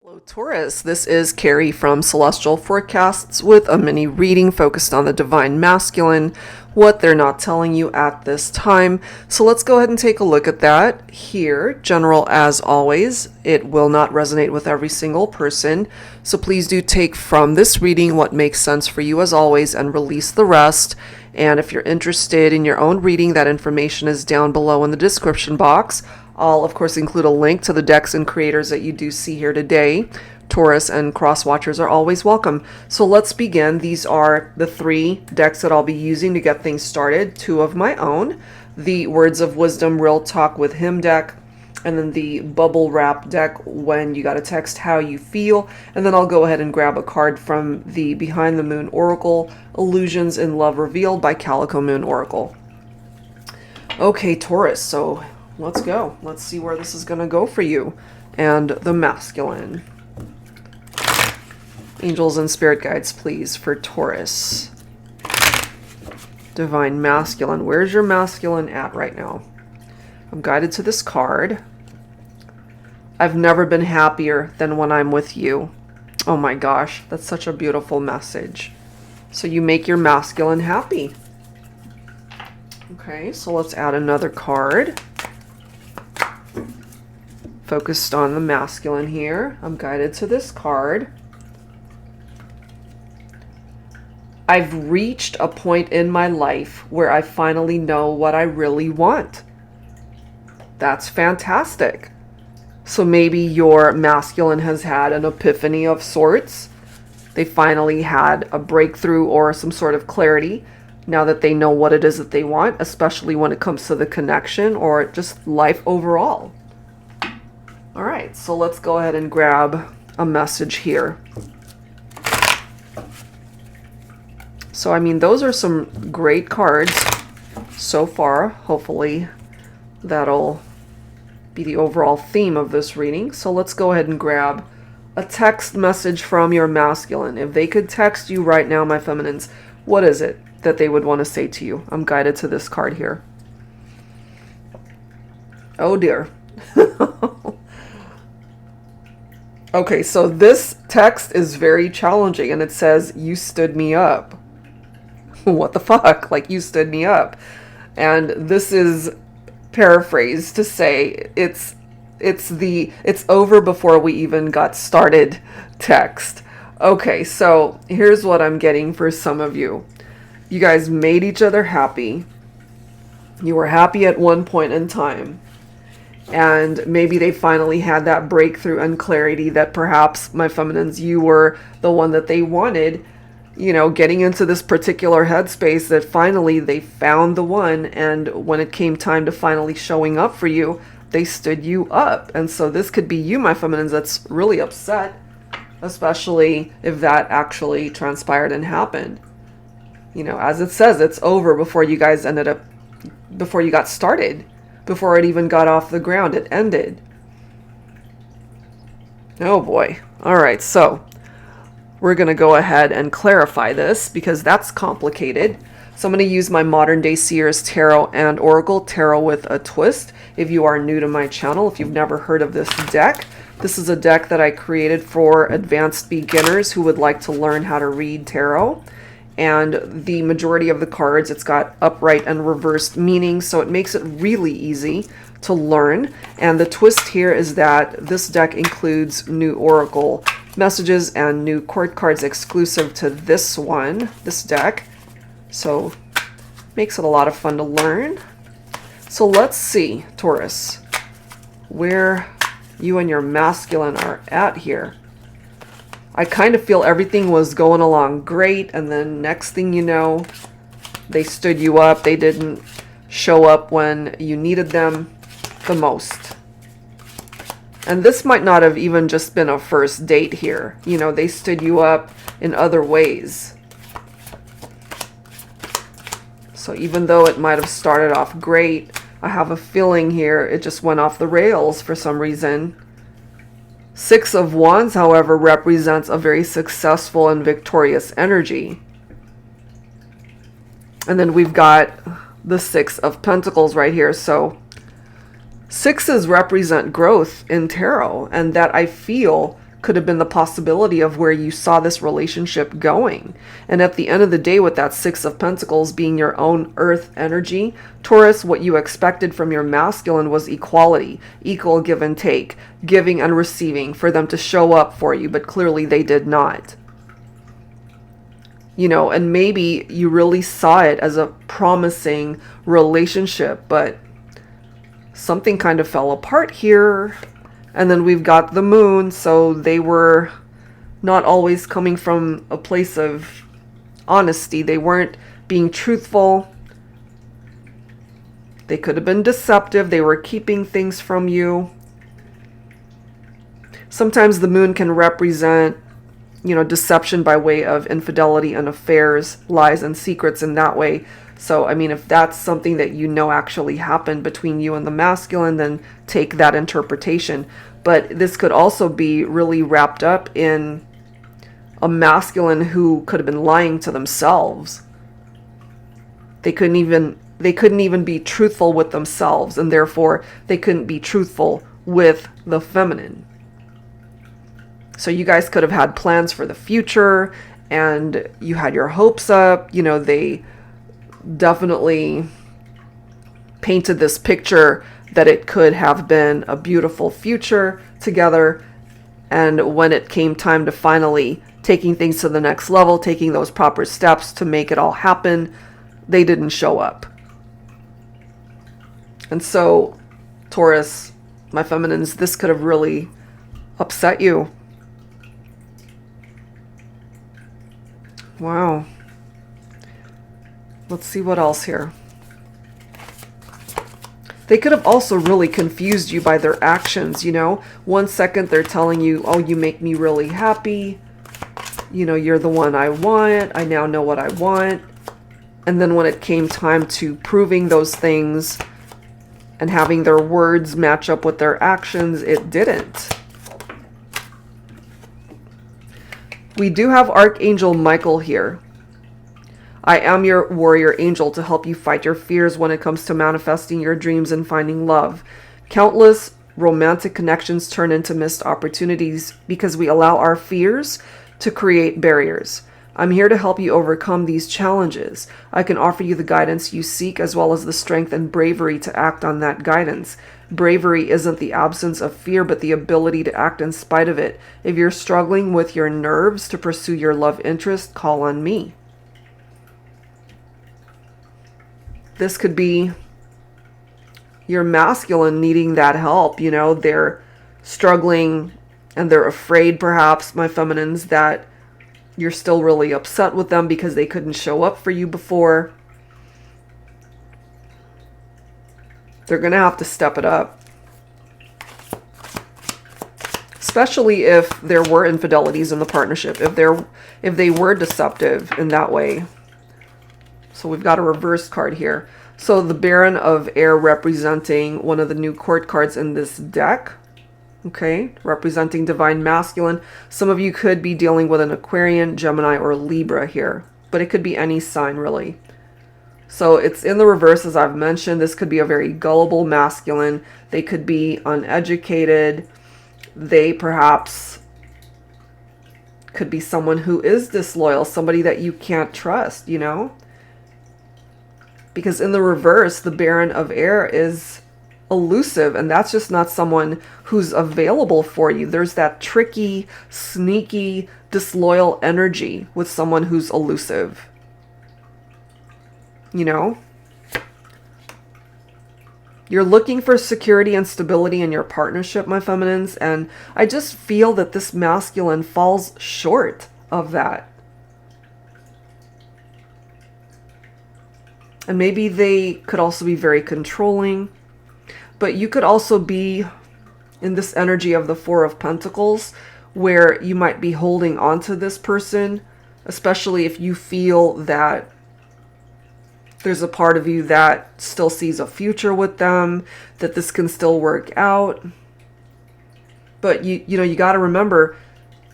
Hello Taurus, this is Carrie from Celestial Forecasts with a mini reading focused on the Divine Masculine, what they're not telling you at this time. So let's go ahead and take a look at that here. General as always, it will not resonate with every single person. So please do take from this reading what makes sense for you as always and release the rest. And if you're interested in your own reading, that information is down below in the description box. I'll, of course, include a link to the decks and creators that you do see here today. Taurus and cross watchers are always welcome. So let's begin. These are the 3 decks that I'll be using to get things started. 2 of my own. The Words of Wisdom Real Talk with Him deck. And then the Bubble Wrap deck when you gotta text how you feel. And then I'll go ahead and grab a card from the Behind the Moon Oracle, Illusions in Love Revealed by Calico Moon Oracle. Okay, Taurus, so let's go. Let's see where this is going to go for you. And the masculine. Angels and spirit guides, please, for Taurus. Divine masculine. Where's your masculine at right now? I'm guided to this card. I've never been happier than when I'm with you. Oh my gosh, that's such a beautiful message. So you make your masculine happy. Okay, so let's add another card. Focused on the masculine here. I'm guided to this card. I've reached a point in my life where I finally know what I really want. That's fantastic. So maybe your masculine has had an epiphany of sorts. They finally had a breakthrough or some sort of clarity now that they know what it is that they want, especially when it comes to the connection or just life overall. All right, so let's go ahead and grab a message here. So, I mean, those are some great cards so far. Hopefully, that'll be the overall theme of this reading. So let's go ahead and grab a text message from your masculine. If they could text you right now, my feminines, what is it that they would want to say to you? I'm guided to this card here. Oh, dear. Okay, so this text is very challenging, and it says, you stood me up. What the fuck? Like, you stood me up. And this is paraphrased to say it's over before we even got started text. Okay, so here's what I'm getting for some of you. You guys made each other happy. You were happy at one point in time. And maybe they finally had that breakthrough and clarity that perhaps, my feminines, you were the one that they wanted, you know, getting into this particular headspace that finally they found the one. And when it came time to finally showing up for you, they stood you up. And so this could be you, my feminines, that's really upset, especially if that actually transpired and happened. You know, as it says, it's over before you guys before you got started. Before it even got off the ground, it ended. Oh boy. All right, so we're going to go ahead and clarify this because that's complicated. So I'm going to use my Modern Day Seers Tarot and Oracle Tarot with a twist. If you are new to my channel, if you've never heard of this deck, this is a deck that I created for advanced beginners who would like to learn how to read tarot. And the majority of the cards, it's got upright and reversed meaning, so it makes it really easy to learn. And the twist here is that this deck includes new oracle messages and new court cards exclusive to this one, this deck. So makes it a lot of fun to learn. So let's see, Taurus, where you and your masculine are at here. I kind of feel everything was going along great, and then next thing you know, they stood you up. They didn't show up when you needed them the most. And this might not have even just been a first date here. You know, they stood you up in other ways. So even though it might have started off great, I have a feeling here it just went off the rails for some reason. 6 of Wands, however, represents a very successful and victorious energy. And then we've got the 6 of Pentacles right here. So Sixes represent growth in tarot, and that I feel could have been the possibility of where you saw this relationship going. And at the end of the day, with that Six of Pentacles being your own earth energy, Taurus, what you expected from your masculine was equality, equal give and take, giving and receiving, for them to show up for you, but clearly they did not. You know, and maybe you really saw it as a promising relationship, but something kind of fell apart here. And then we've got the moon, so they were not always coming from a place of honesty. They weren't being truthful. They could have been deceptive. They were keeping things from you. Sometimes the moon can represent, you know, deception by way of infidelity and affairs, lies and secrets in that way. So, I mean, if that's something that you know actually happened between you and the masculine, then take that interpretation. But this could also be really wrapped up in a masculine who could have been lying to themselves. They couldn't even be truthful with themselves, and therefore they couldn't be truthful with the feminine. So you guys could have had plans for the future, and you had your hopes up. You know, they definitely painted this picture that it could have been a beautiful future together. And when it came time to finally taking things to the next level, taking those proper steps to make it all happen, they didn't show up. And so, Taurus, my feminines, this could have really upset you. Wow. Let's see what else here. They could have also really confused you by their actions, you know. 1 second they're telling you, oh, you make me really happy. You know, you're the one I want. I now know what I want. And then when it came time to proving those things and having their words match up with their actions, it didn't. We do have Archangel Michael here. I am your warrior angel to help you fight your fears when it comes to manifesting your dreams and finding love. Countless romantic connections turn into missed opportunities because we allow our fears to create barriers. I'm here to help you overcome these challenges. I can offer you the guidance you seek as well as the strength and bravery to act on that guidance. Bravery isn't the absence of fear, but the ability to act in spite of it. If you're struggling with your nerves to pursue your love interest, call on me. This could be your masculine needing that help. You know, they're struggling and they're afraid, perhaps, my feminines, that you're still really upset with them because they couldn't show up for you before. They're going to have to step it up. Especially if there were infidelities in the partnership, if they were deceptive in that way. So we've got a reverse card here. So the Baron of Air representing one of the new court cards in this deck. Okay, representing divine masculine. Some of you could be dealing with an Aquarian, Gemini, or Libra here. But it could be any sign, really. So it's in the reverse, as I've mentioned. This could be a very gullible masculine. They could be uneducated. They perhaps could be someone who is disloyal. Somebody that you can't trust, you know? Because in the reverse, the Baron of Air is elusive, and that's just not someone who's available for you. There's that tricky, sneaky, disloyal energy with someone who's elusive. You know? You're looking for security and stability in your partnership, my feminines, and I just feel that this masculine falls short of that. And maybe they could also be very controlling. But you could also be in this energy of the Four of Pentacles where you might be holding on to this person, especially if you feel that there's a part of you that still sees a future with them, that this can still work out. But you know, you got to remember,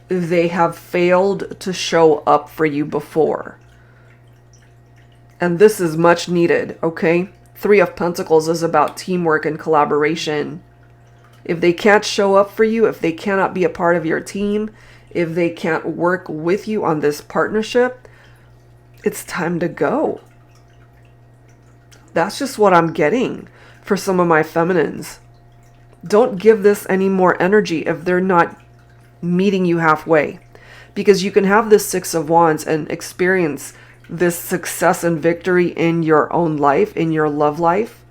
they have failed to show up for you before. And this is much needed, okay? Three of Pentacles is about teamwork and collaboration. If they can't show up for you, if they cannot be a part of your team, if they can't work with you on this partnership, it's time to go. That's just what I'm getting for some of my feminines. Don't give this any more energy if they're not meeting you halfway. Because you can have this Six of Wands and experience this success and victory in your own life, in your love life,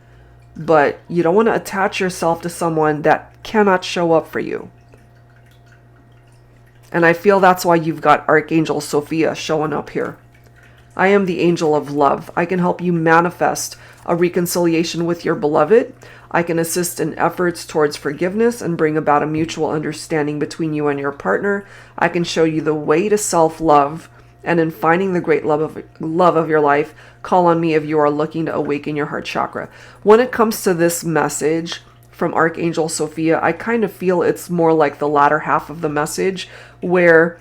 but you don't want to attach yourself to someone that cannot show up for you. And I feel that's why you've got Archangel Sophia showing up here. I am the angel of love. I can help you manifest a reconciliation with your beloved. I can assist in efforts towards forgiveness and bring about a mutual understanding between you and your partner. I can show you the way to self-love, and in finding the great love of your life, call on me if you are looking to awaken your heart chakra. When it comes to this message from Archangel Sophia, I kind of feel it's more like the latter half of the message, where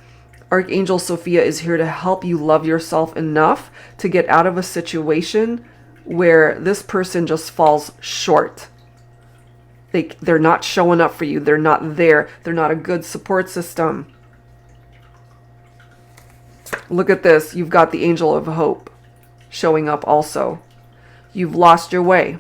Archangel Sophia is here to help you love yourself enough to get out of a situation where this person just falls short. They're not showing up for you. They're not there. They're not a good support system. Look at this. You've got the Angel of Hope showing up also. You've lost your way.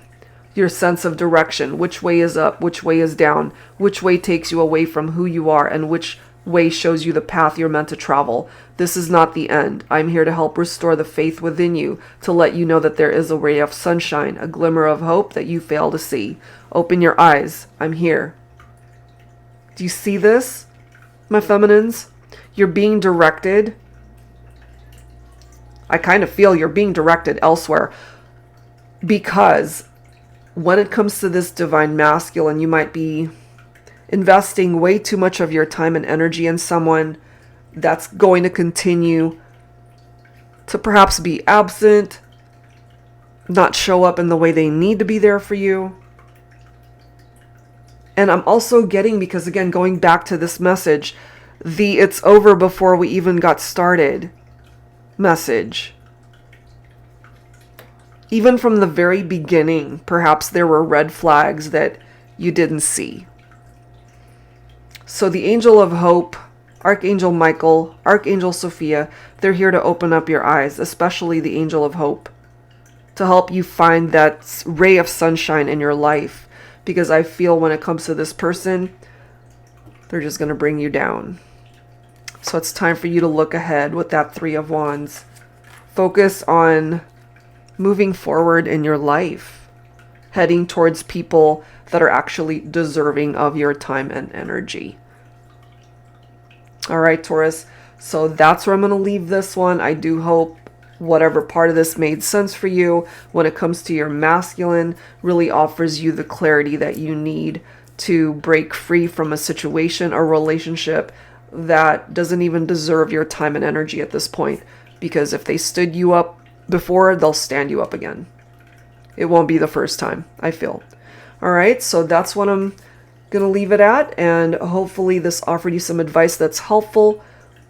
Your sense of direction. Which way is up? Which way is down? Which way takes you away from who you are? And which way shows you the path you're meant to travel? This is not the end. I'm here to help restore the faith within you, to let you know that there is a ray of sunshine, a glimmer of hope that you fail to see. Open your eyes. I'm here. Do you see this, my feminines? You're being directed. I kind of feel you're being directed elsewhere, because when it comes to this divine masculine, you might be investing way too much of your time and energy in someone that's going to continue to perhaps be absent, not show up in the way they need to be there for you. And I'm also getting, because again, going back to this message, the "it's over before we even got started" message. Even from the very beginning, perhaps there were red flags that you didn't see. So the Angel of Hope, Archangel Michael, Archangel Sophia, they're here to open up your eyes, especially the Angel of Hope, to help you find that ray of sunshine in your life. Because I feel when it comes to this person, they're just going to bring you down. So it's time for you to look ahead with that Three of Wands. Focus on moving forward in your life, heading towards people that are actually deserving of your time and energy. All right, Taurus. So that's where I'm going to leave this one. I do hope whatever part of this made sense for you when it comes to your masculine really offers you the clarity that you need to break free from a situation or relationship that doesn't even deserve your time and energy at this point. Because if they stood you up before, they'll stand you up again. It won't be the first time, I feel. All right, so that's what I'm going to leave it at. And hopefully this offered you some advice that's helpful,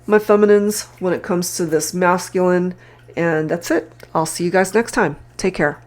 my feminines, when it comes to this masculine. And that's it. I'll see you guys next time. Take care.